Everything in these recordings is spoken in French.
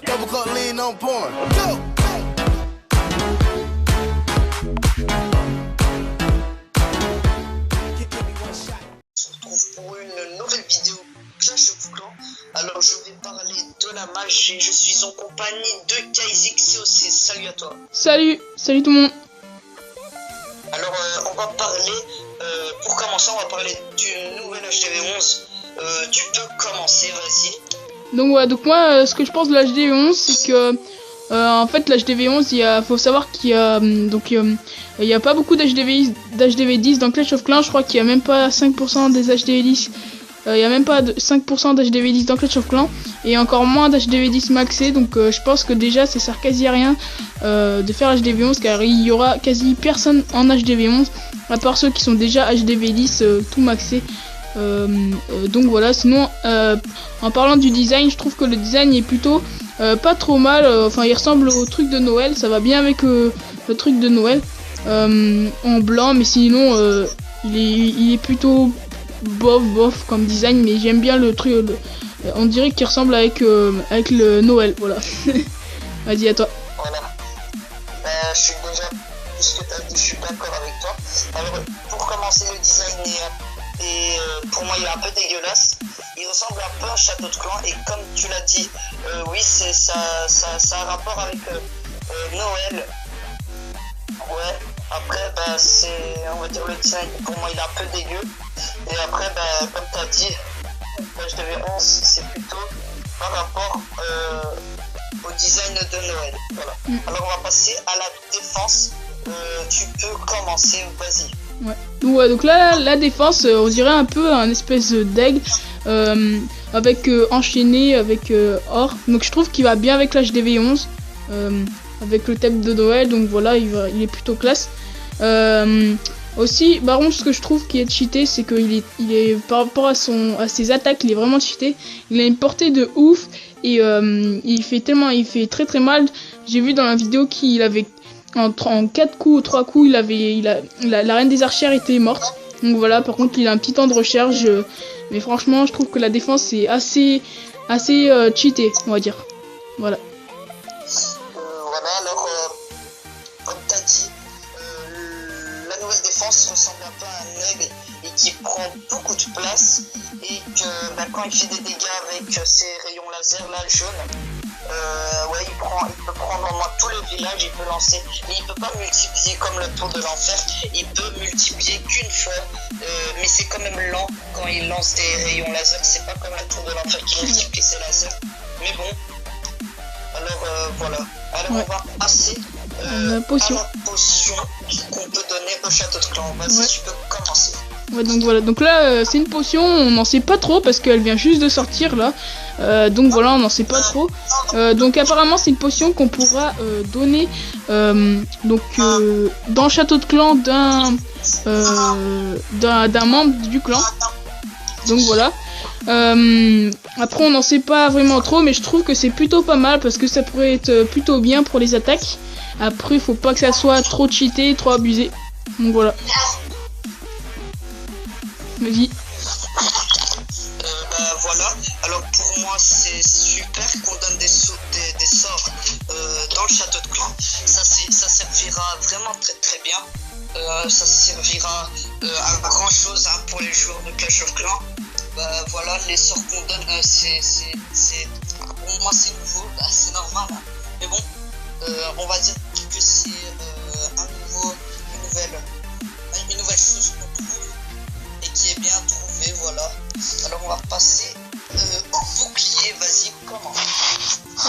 Double cup lean on porn. Go! On se retrouve pour une nouvelle vidéo Clash of Clans. Alors je vais parler de la match et je suis en compagnie de KaizX COC. Salut à toi. Salut tout le monde. Alors on va parler, pour commencer on va parler d'une nouvelle HDV11. Tu peux commencer, vas-y. Donc ouais, donc moi ce que je pense de l'HDV11 c'est que en fait l'HDV11 faut savoir qu'il y a il y a pas beaucoup d'HDV10 dans Clash of Clans. Je crois qu'il y a même pas 5% des HDV10. Il y a même pas 5% d'HDV10 dans Clash of Clans et encore moins d'HDV10 maxé, donc je pense que déjà ça sert quasi à rien de faire HDV11 car il y aura quasi personne en HDV11 à part ceux qui sont déjà HDV10 tout maxé. Donc voilà, sinon en parlant du design, je trouve que le design est plutôt pas trop mal, enfin il ressemble au truc de Noël, ça va bien avec le truc de Noël en blanc, mais sinon il est plutôt bof comme design, mais j'aime bien le truc, on dirait qu'il ressemble avec le Noël, voilà. Vas-y, à toi. Voilà. Je suis déjà, puisque tu as dit, je suis d'accord avec toi. Alors pour commencer, le design pour moi il est un peu dégueulasse. Il ressemble un peu à un château de clan et comme tu l'as dit, oui ça a un rapport avec Noël. Ouais. Après on va dire le design pour moi il est un peu dégueu. Et après comme tu as dit, HDV11 c'est plutôt par rapport au design de Noël. Voilà. Alors on va passer à la défense. Tu peux commencer, vas-y. Ouais, donc là la défense on dirait un peu un espèce d'aigle avec enchaîné avec or, donc je trouve qu'il va bien avec l'HDV11 avec le thème de Noël, donc voilà il est plutôt classe. Aussi par contre ce que je trouve qui est cheaté c'est qu'il est par rapport à ses attaques il est vraiment cheaté, il a une portée de ouf et il fait très mal. J'ai vu dans la vidéo qu'il avait en 4 coups ou 3 coups la reine des archères était morte, donc voilà. Par contre il a un petit temps de recharge, mais franchement je trouve que la défense est assez cheaté, on va dire. Voilà. Voilà, alors comme tu as dit, la nouvelle défense ressemble un peu à un aigle et qui prend beaucoup de place et que quand il fait des dégâts avec ses rayons laser là, jaune, ouais, il peut prendre en moins tous les villages, il peut lancer, mais il peut pas multiplier comme le tour de l'enfer, il peut multiplier qu'une fois, mais c'est quand même lent quand il lance des rayons laser, c'est pas comme le tour de l'enfer qui multiplie ses lasers, mais bon, alors voilà, alors ouais. On va passer à la potion qu'on peut donner au château de clan. Vas-y, ouais. Tu peux commencer. Ouais, donc voilà, donc là c'est une potion, on n'en sait pas trop parce qu'elle vient juste de sortir là, donc voilà, on n'en sait pas trop. Donc apparemment c'est une potion qu'on pourra donner dans le château de clan d'un membre du clan, donc voilà. Après on n'en sait pas vraiment trop, mais je trouve que c'est plutôt pas mal parce que ça pourrait être plutôt bien pour les attaques. Après faut pas que ça soit trop cheaté, trop abusé, donc voilà. Vas-y. Voilà, alors pour moi c'est super qu'on donne des sorts dans le château de clan, ça servira vraiment très bien, ça servira à grand chose pour les joueurs de Clash of Clans. Voilà, les sorts qu'on donne, pour moi c'est nouveau, c'est normal, hein. Mais bon, on va dire que c'est une nouvelle chose qu'on trouve et qui est bien trouvé, voilà. Alors on va passer au bouclier, vas-y, comment?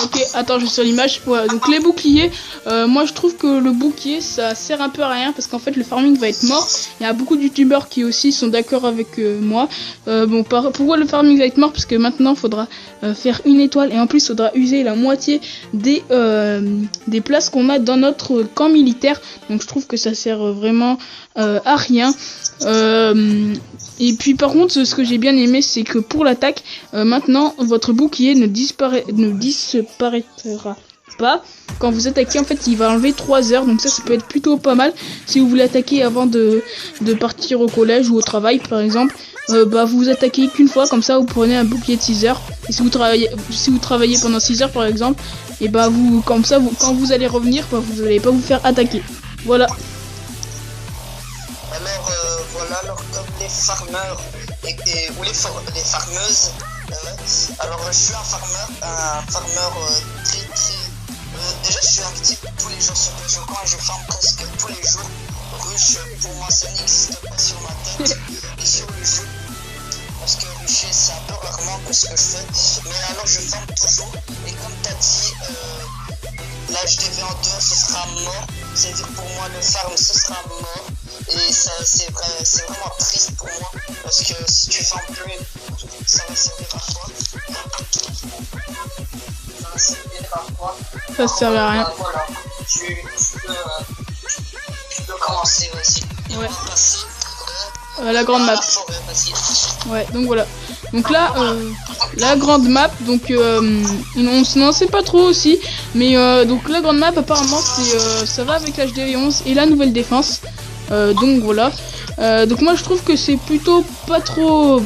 Ok, attends, je suis sur l'image. Ouais, donc les boucliers, moi je trouve que le bouclier ça sert un peu à rien parce qu'en fait le farming va être mort. Il y a beaucoup de youtubeurs qui aussi sont d'accord avec moi. Bon, pourquoi le farming va être mort? Parce que maintenant il faudra faire une étoile et en plus il faudra user la moitié des places qu'on a dans notre camp militaire. Donc je trouve que ça sert vraiment à rien. Et puis par contre ce que j'ai bien aimé c'est que pour l'attaque maintenant votre bouclier ne disparaîtra pas quand vous attaquez. En fait il va enlever 3 heures, donc ça peut être plutôt pas mal si vous voulez attaquer avant de partir au collège ou au travail par exemple. bah vous attaquez qu'une fois, comme ça vous prenez un bouclier de 6 heures. Et si vous travaillez pendant 6 heures par exemple, et bah vous, comme ça, quand vous allez revenir, bah, vous n'allez pas vous faire attaquer. Voilà. Alors voilà, alors comme les farmers ou les farmeuses, alors je suis un farmer très déjà je suis actif tous les jours sur le jeu et je farme presque tous les jours. Rush pour moi ça n'existe pas sur ma tête et sur le jeu. Parce que rusher c'est un peu rarement que ce que je fais. Mais alors je farme toujours. Et comme tu as dit, l'HDV en 2 ce sera mort. C'est-à-dire pour moi le farm ce sera mort. Et ça c'est vraiment triste pour moi. Parce que si tu farmes plus, ça va servir à quoi? Ça va servir à quoi? Ça sert à rien. Voilà. Tu peux commencer aussi. Ouais. Passer, la grande map. Ouais, donc voilà. Donc là, la grande map, donc on sait pas trop aussi, mais donc la grande map apparemment ça va avec l'HDV11 et la nouvelle défense. Donc voilà. Donc moi je trouve que c'est plutôt pas trop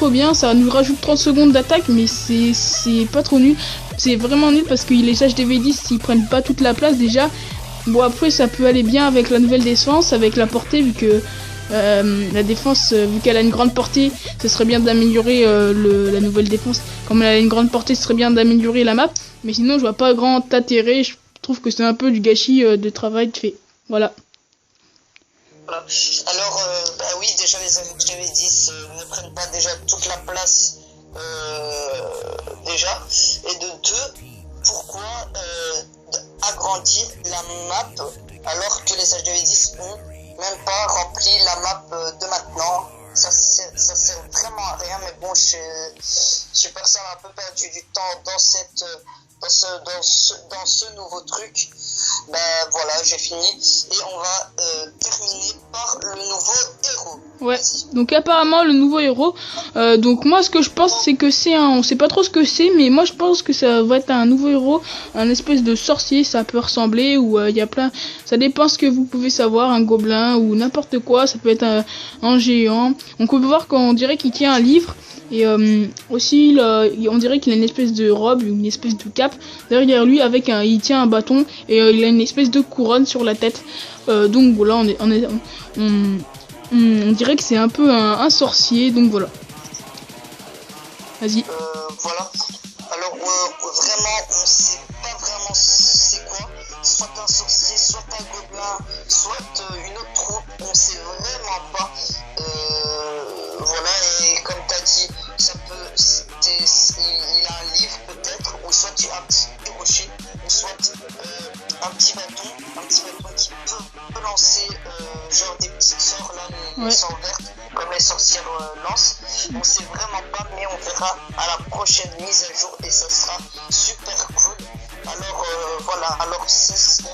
bien. Ça nous rajoute 30 secondes d'attaque, mais c'est pas trop nul. C'est vraiment nul parce que les HDV10 ils prennent pas toute la place déjà. Bon après ça peut aller bien avec la nouvelle défense, avec la portée vu que la défense, vu qu'elle a une grande portée, ce serait bien d'améliorer la nouvelle défense. Comme elle a une grande portée, ce serait bien d'améliorer la map. Mais sinon, je vois pas grand intérêt. Je trouve que c'est un peu du gâchis de travail de fait. Voilà. Alors, bah oui, déjà les HDV10 ne prennent pas déjà toute la place déjà. Et de deux, pourquoi agrandir la map alors que les HDV10 ont même pas rempli la map de maintenant? Ça sert vraiment à rien, mais bon, Super Sam a un peu perdu du temps dans ce nouveau truc. Ben voilà, j'ai fini et on va terminer par le nouveau héros. Ouais, donc apparemment le nouveau héros, donc moi ce que je pense c'est que on sait pas trop ce que c'est, mais moi je pense que ça va être un nouveau héros, un espèce de sorcier, ça peut ressembler, ou il y a plein, ça dépend ce que vous pouvez savoir, un gobelin ou n'importe quoi, ça peut être un géant. On peut voir qu'on dirait qu'il tient un livre. Et aussi, on dirait qu'il a une espèce de robe, une espèce de cape derrière lui, il tient un bâton et il a une espèce de couronne sur la tête. Donc voilà, on dirait que c'est un peu un sorcier, donc voilà. Vas-y. Voilà. Alors vraiment, on sait pas vraiment c'est quoi. Soit un sorcier, soit un gobelin, soit une autre troupe. On sait vraiment pas. Voilà, et comme tu as dit, il a un livre peut-être, ou soit tu as un petit rocher, ou soit un petit bâton qui peut lancer genre des petites sorts là, les sorts vertes, comme les sorcières lancent. On sait vraiment pas, mais on verra à la prochaine mise à jour et ça sera super cool. Alors voilà, alors on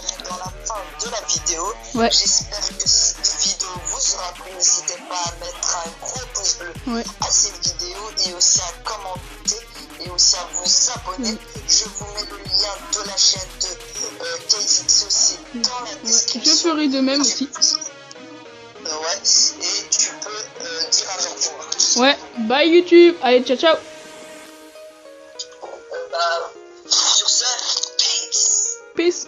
est dans la fin de la vidéo. Ouais. J'espère que cette vidéo vous aura plu. N'hésitez pas à mettre un gros pouce bleu à cette vidéo et aussi à commenter et aussi à vous abonner. Je vous mets le lien de la chaîne de KZX aussi dans la description. Je ferai de même aussi. Ouais, et tu peux dire un au revoir. Ouais, bye YouTube. Allez, ciao ciao. Sur ce, peace. Peace.